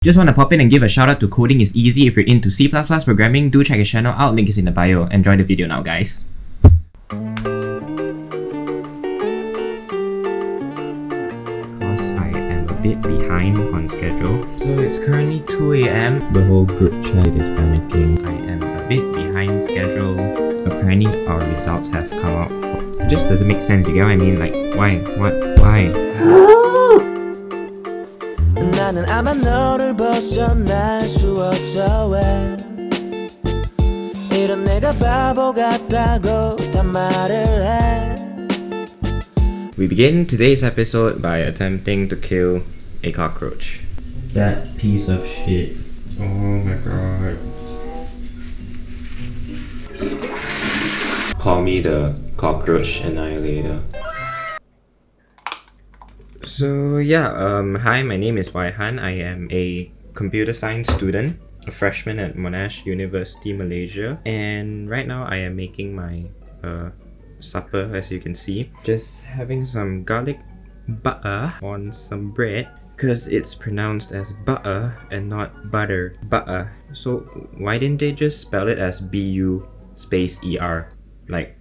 Just want to pop in and give a shout out to Coding is Easy. If you're into C++ programming, do check his channel out, link is in the bio. Enjoy the video now, guys. Because I am a bit behind on schedule. So it's currently 2 a.m. The whole group chat is panicking. I am a bit behind schedule. Apparently our results have come out. It just doesn't make sense, you get what I mean? Like, why? Why? 나는 아마 너를 벗어날 수 없어 왜 이런 내가 바보 같다고 다 말을 해. We begin today's episode by attempting to kill a cockroach. That piece of shit. Oh my god. Call me the cockroach annihilator. So yeah, hi, my name is Wai Han. I am a computer science student, a freshman at Monash University Malaysia, and right now I am making my supper, as you can see. Just having some garlic butter on some bread, because it's pronounced as butter and not butter. Butter. So why didn't they just spell it as BU space ER, like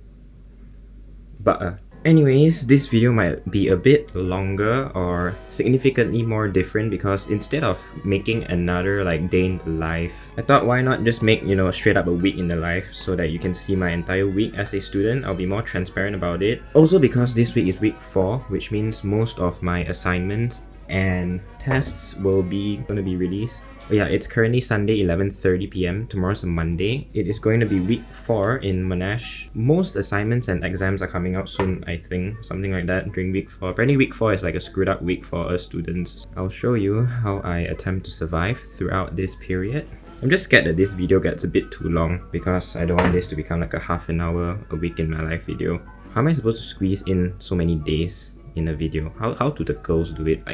butter? Anyways, this video might be a bit longer or significantly more different because instead of making another like day in the life, I thought why not just make, straight up a week in the life so that you can see my entire week as a student. I'll be more transparent about it. Also because this week is week 4, which means most of my assignments and tests will be released. Yeah, it's currently Sunday 11:30 p.m. Tomorrow's a Monday. It is going to be week 4 in Monash. Most assignments and exams are coming out soon, I think. Something like that during week 4. Apparently week 4 is like a screwed up week for us students. I'll show you how I attempt to survive throughout this period. I'm just scared that this video gets a bit too long because I don't want this to become like a half an hour a week in my life video. How am I supposed to squeeze in so many days in a video? How do the girls do it?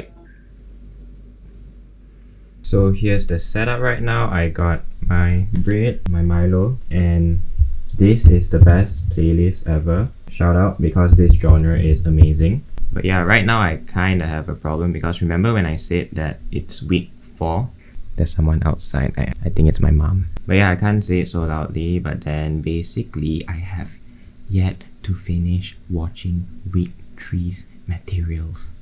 So here's the setup right now. I got my bread, my Milo, and this is the best playlist ever. Shout out because this genre is amazing. But yeah, right now I kinda have a problem because remember when I said that it's week 4? There's someone outside. I think it's my mom. But yeah, I can't say it so loudly, but then basically I have yet to finish watching week 3's materials.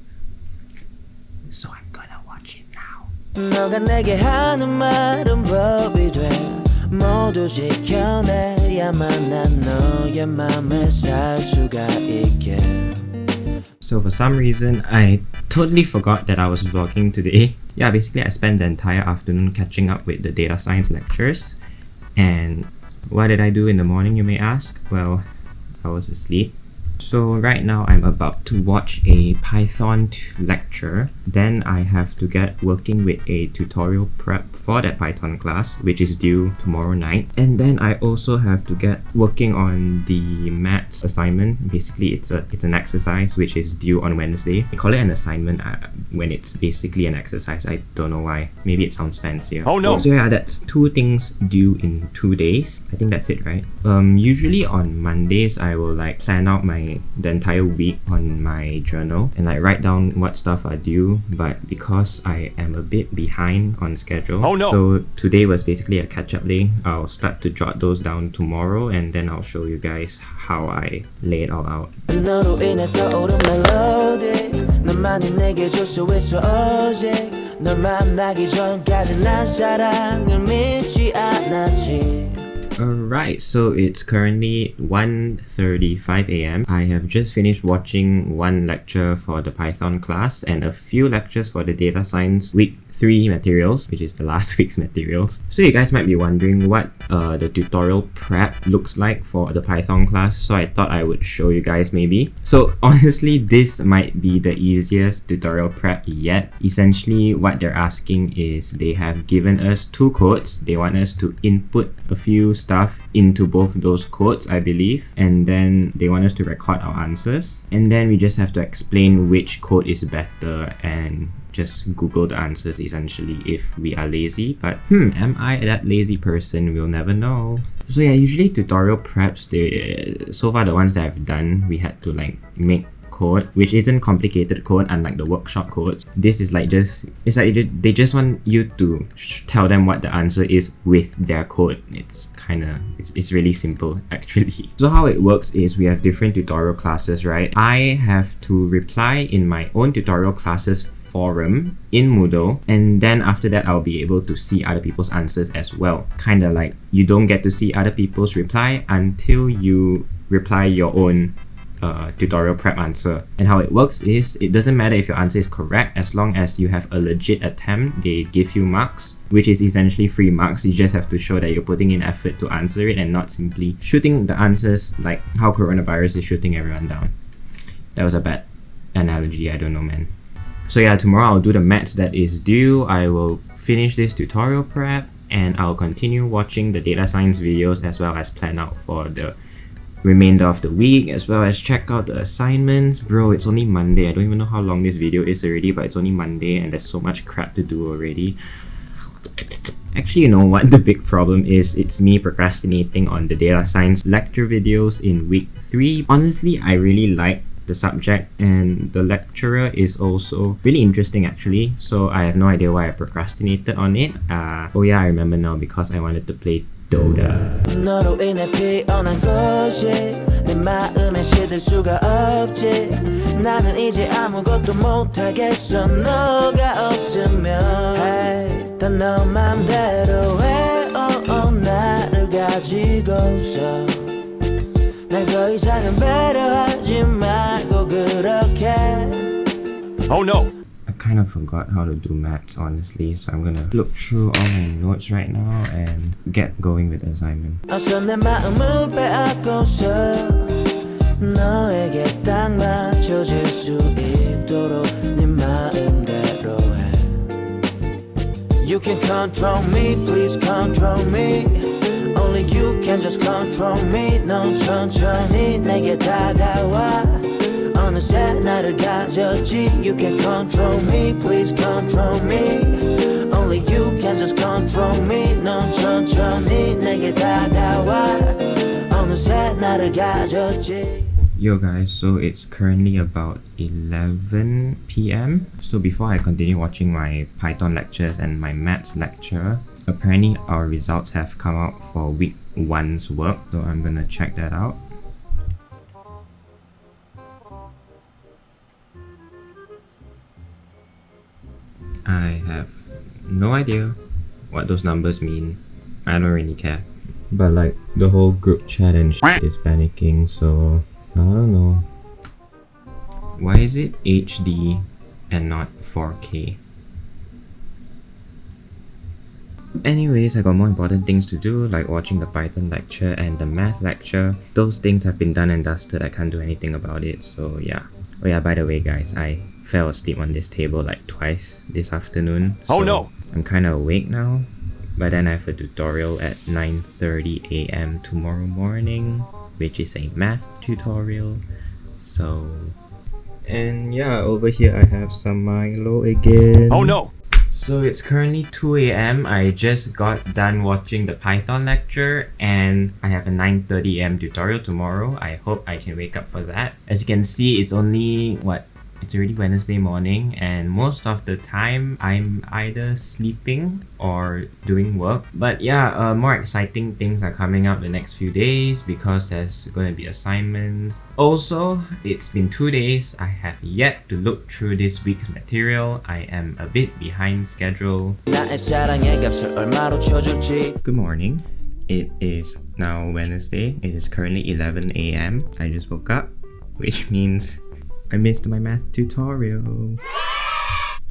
So I'm gonna watch it now. 너가 내게 하는 말은 법이 돼 모두 지켜내야만 난 너의 맘에 살 수가 있게. So for some reason, I totally forgot that I was vlogging today. Yeah, basically I spent the entire afternoon catching up with the data science lectures. And what did I do in the morning, you may ask? Well, I was asleep. So right now I'm about to watch a Python lecture. Then I have to get working with a tutorial prep for that Python class, which is due tomorrow night. And then I also have to get working on the maths assignment. Basically it's an exercise which is due on Wednesday. They call it an assignment when it's basically an exercise. I don't know why. Maybe it sounds fancier. Oh no! So yeah, that's 2 things due in 2 days. I think that's it, right? Usually on Mondays I will plan out the entire week on my journal and write down what stuff are due, but because I am a bit behind on schedule, so today was basically a catch-up day. I'll start to jot those down tomorrow and then I'll show you guys how I lay it all out. 너로 인해 떠오른 멜로디 너만이 내게 줄 수 있어 어제 널 만나기 전까지 난 사랑을 믿지 않았지. Alright, so it's currently 1:35 a.m. I have just finished watching one lecture for the Python class and a few lectures for the data science week 3 materials, which is the last week's materials. So you guys might be wondering what the tutorial prep looks like for the Python class, so I thought I would show you guys maybe. So honestly, this might be the easiest tutorial prep yet. Essentially, what they're asking is they have given us 2 codes. They want us to input a few stuff into both those codes, I believe, and then they want us to record our answers, and then we just have to explain which code is better and just Google the answers essentially if we are lazy. But am I that lazy person? We'll never know. So yeah, usually tutorial preps, so far the ones that I've done, we had to make code, which isn't complicated code unlike the workshop codes. This is like they just want you to tell them what the answer is with their code. It's really simple actually. So how it works is we have different tutorial classes, right? I have to reply in my own tutorial classes forum in Moodle, and then after that I'll be able to see other people's answers as well. Kinda like you don't get to see other people's reply until you reply your own tutorial prep answer. And how it works is it doesn't matter if your answer is correct, as long as you have a legit attempt, they give you marks, which is essentially free marks. You just have to show that you're putting in effort to answer it and not simply shooting the answers like how coronavirus is shooting everyone down. That was a bad analogy, I don't know, man. So yeah, tomorrow I'll do the maths that is due. I will finish this tutorial prep and I'll continue watching the data science videos as well as plan out for the remainder of the week, as well as check out the assignments. Bro, it's only Monday. I don't even know how long this video is already, but it's only Monday and there's so much crap to do already. Actually, you know what the big problem is? It's me procrastinating on the data science lecture videos in week 3. Honestly, I really like the subject and the lecturer is also really interesting actually, so I have no idea why I procrastinated on it. Oh yeah, I remember now, because I wanted to play Dota. 너로 인해 피어난 것이 내 마음에 시들 수가 없지. 나는 이제 아무것도 못하겠어 너가 없으면. Hey, 다 너 맘대로 해. 나를 가지고서 날 더 이상은 배려하지 말고 그렇게. Oh no! I kind of forgot how to do maths honestly, so I'm gonna look through all my notes right now and get going with the assignment. 어서 내 마음을 빼앗고서 너에게 딱 맞춰질 수 있도록 네 마음대로 해. You can control me, please control me. Only you can just control me. 넌 천천히 내게 다가와. 어느새 나를 가졌지. You can control me, please control me. Only you can just control me. 넌 천천히 내게 다가와. 어느새 나를 가졌지. Yo guys, so it's currently about 11 p.m. So before I continue watching my Python lectures and my maths lecture, apparently our results have come out for week 1's work, so I'm gonna check that out. I have no idea what those numbers mean. I don't really care. But like the whole group chat and shit is panicking, so I don't know. Why is it HD and not 4K? Anyways, I got more important things to do, like watching the Python lecture and the math lecture. Those things have been done and dusted. I can't do anything about it, so yeah. Oh yeah, by the way guys, I fell asleep on this table like twice this afternoon. Oh so no! I'm kinda awake now, but then I have a tutorial at 9:30 a.m. tomorrow morning, which is a math tutorial. So, and yeah, over here I have some Milo again. Oh no! So it's currently 2 a.m. I just got done watching the Python lecture and I have a 9:30 a.m. tutorial tomorrow. I hope I can wake up for that. As you can see, it's only it's already Wednesday morning, and most of the time I'm either sleeping or doing work. But yeah, more exciting things are coming up the next few days because there's going to be assignments. Also, it's been 2 days. I have yet to look through this week's material. I am a bit behind schedule. Good morning. It is now Wednesday. It is currently 11 a.m. I just woke up, which means I missed my math tutorial.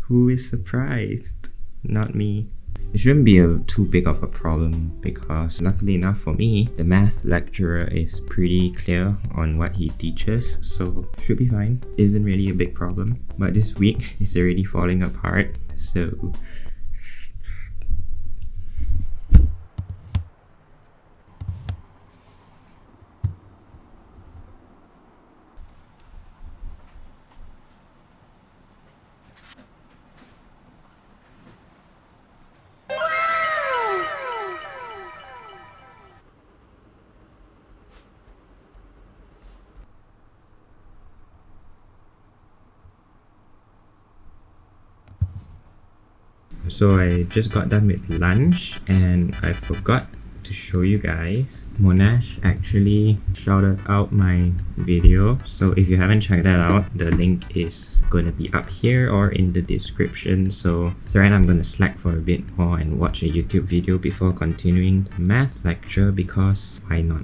Who is surprised? Not me. It shouldn't be too big of a problem because luckily enough for me, the math lecturer is pretty clear on what he teaches, so should be fine. Isn't really a big problem. But this week is already falling apart, so So I just got done with lunch and I forgot to show you guys. Monash actually shouted out my video, so if you haven't checked that out, the link is going to be up here or in the description. So right now I'm going to slack for a bit more and watch a YouTube video before continuing the math lecture, because why not?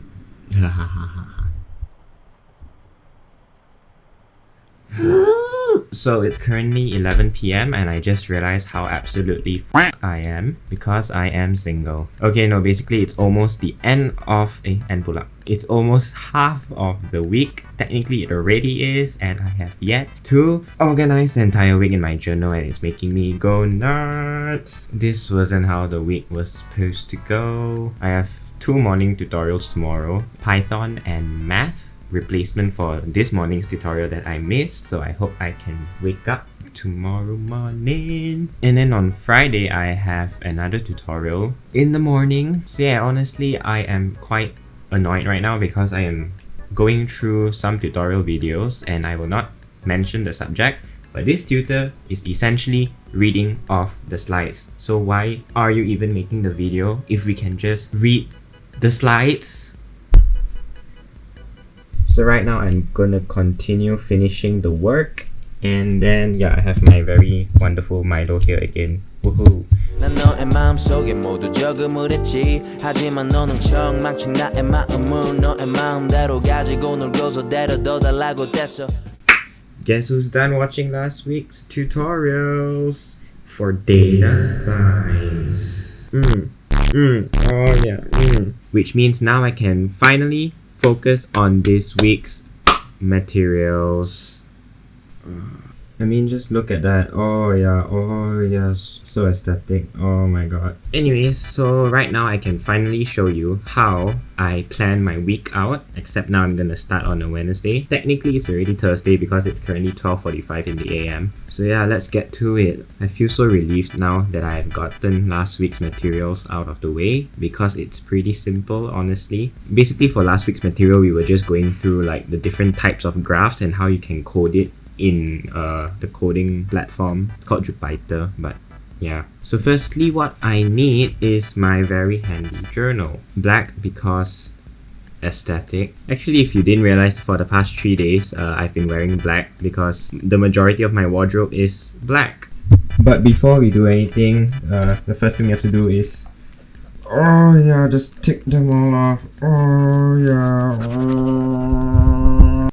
So it's currently 11 p.m. and I just realized how absolutely I am, because I am single. Okay, no, basically it's almost the end of end pula. It's almost half of the week. Technically it already is, and I have yet to organize the entire week in my journal, and it's making me go nuts. This wasn't how the week was supposed to go. I have 2 morning tutorials tomorrow, Python and math, replacement for this morning's tutorial that I missed, so I hope I can wake up tomorrow morning. And then on Friday I have another tutorial in the morning. So yeah, honestly I am quite annoyed right now because I am going through some tutorial videos and I will not mention the subject, but this tutor is essentially reading off the slides. So why are you even making the video if we can just read the slides? So right now I'm gonna continue finishing the work, and then yeah, I have my very wonderful Milo here again. Woohoo! 난 너의 마음속에 모두 저금을 했지. 하지만 너는 척망친 나의 마음을 너의 마음대로 가지고 놀고서 데려다 달라고 됐어. Guess who's done watching last week's tutorials for data science? Oh yeah. Which means now I can finally focus on this week's materials. I mean, just look at that. Oh yeah, oh yes, so aesthetic. Oh my god. Anyways, so right now I can finally show you how I plan my week out, except now I'm gonna start on a Wednesday. Technically it's already Thursday because it's currently 12:45 in the AM. So yeah, let's get to it. I feel so relieved now that I've gotten last week's materials out of the way, because it's pretty simple, honestly. Basically for last week's material, we were just going through like the different types of graphs and how you can code it in the coding platform called Jupyter, but yeah. So firstly, what I need is my very handy journal. Black because aesthetic. Actually, if you didn't realize, for the past 3 days, I've been wearing black because the majority of my wardrobe is black. But before we do anything, the first thing we have to do is, oh yeah, just tick them all off. Oh yeah.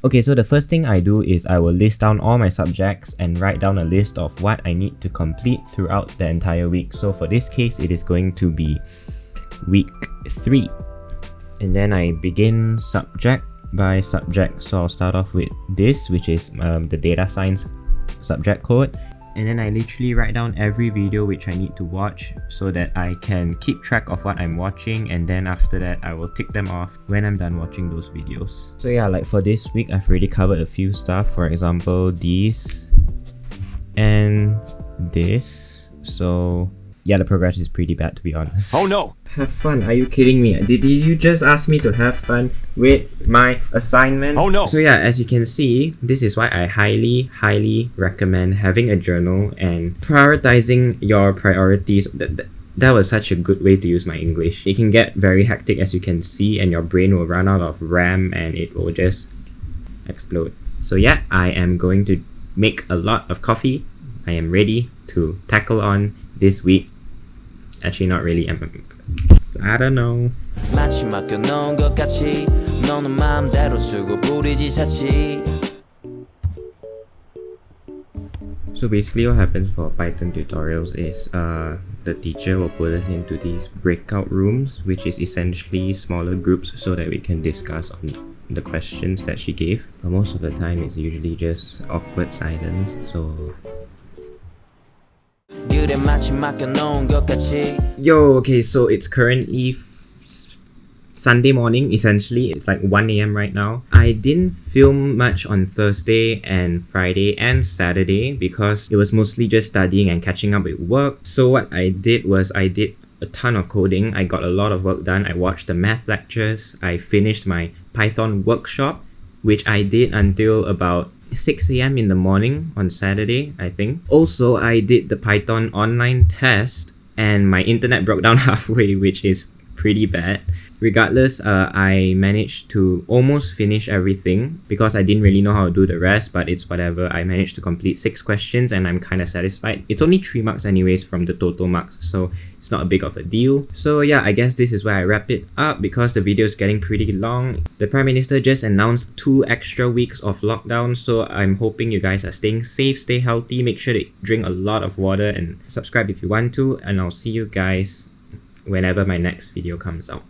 Okay, so the first thing I do is I will list down all my subjects and write down a list of what I need to complete throughout the entire week. So for this case, it is going to be week 3. And then I begin subject by subject. So I'll start off with this, which is the data science subject code. And then I literally write down every video which I need to watch so that I can keep track of what I'm watching, and then after that I will tick them off when I'm done watching those videos. So yeah, like for this week I've already covered a few stuff, for example these and this. So yeah, the progress is pretty bad, to be honest. Oh no! Have fun? Are you kidding me? Did you just ask me to have fun with my assignment? Oh no! So yeah, as you can see, this is why I highly recommend having a journal and prioritizing your priorities. That was such a good way to use my English. It can get very hectic, as you can see, and your brain will run out of RAM and it will just explode. So yeah, I am going to make a lot of coffee. I am ready to tackle on this week. Actually, not really. I don't know. So basically what happens for Python tutorials is the teacher will put us into these breakout rooms, which is essentially smaller groups so that we can discuss on the questions that she gave. But most of the time it's usually just awkward silence, so yo, okay, so it's currently Sunday morning, essentially. It's like 1 a.m. right now. I didn't film much on Thursday and Friday and Saturday because it was mostly just studying and catching up with work. So what I did was I did a ton of coding. I got a lot of work done. I watched the math lectures. I finished my Python workshop, which I did until about 6 a.m. in the morning on Saturday, I think. Also, I did the Python online test and my internet broke down halfway, which is pretty bad. Regardless, I managed to almost finish everything because I didn't really know how to do the rest, but it's whatever. I managed to complete 6 questions and I'm kind of satisfied. It's only 3 marks anyways from the total marks, so it's not a big of a deal. So yeah, I guess this is where I wrap it up because the video is getting pretty long. The Prime Minister just announced 2 extra weeks of lockdown, so I'm hoping you guys are staying safe, stay healthy, make sure to drink a lot of water and subscribe if you want to, and I'll see you guys whenever my next video comes out.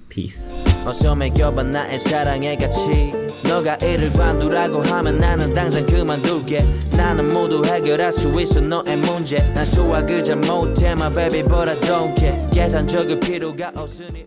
Peace. 어서 매겨봐 나의 사랑의 가치 너가 이를 관두라고 하면 나는 당장 그만둘게 나는 모두 해결할 수 있어 너의 문제 난 수학을 잘 못해 my baby but I don't care 계산적일 필요가 없으니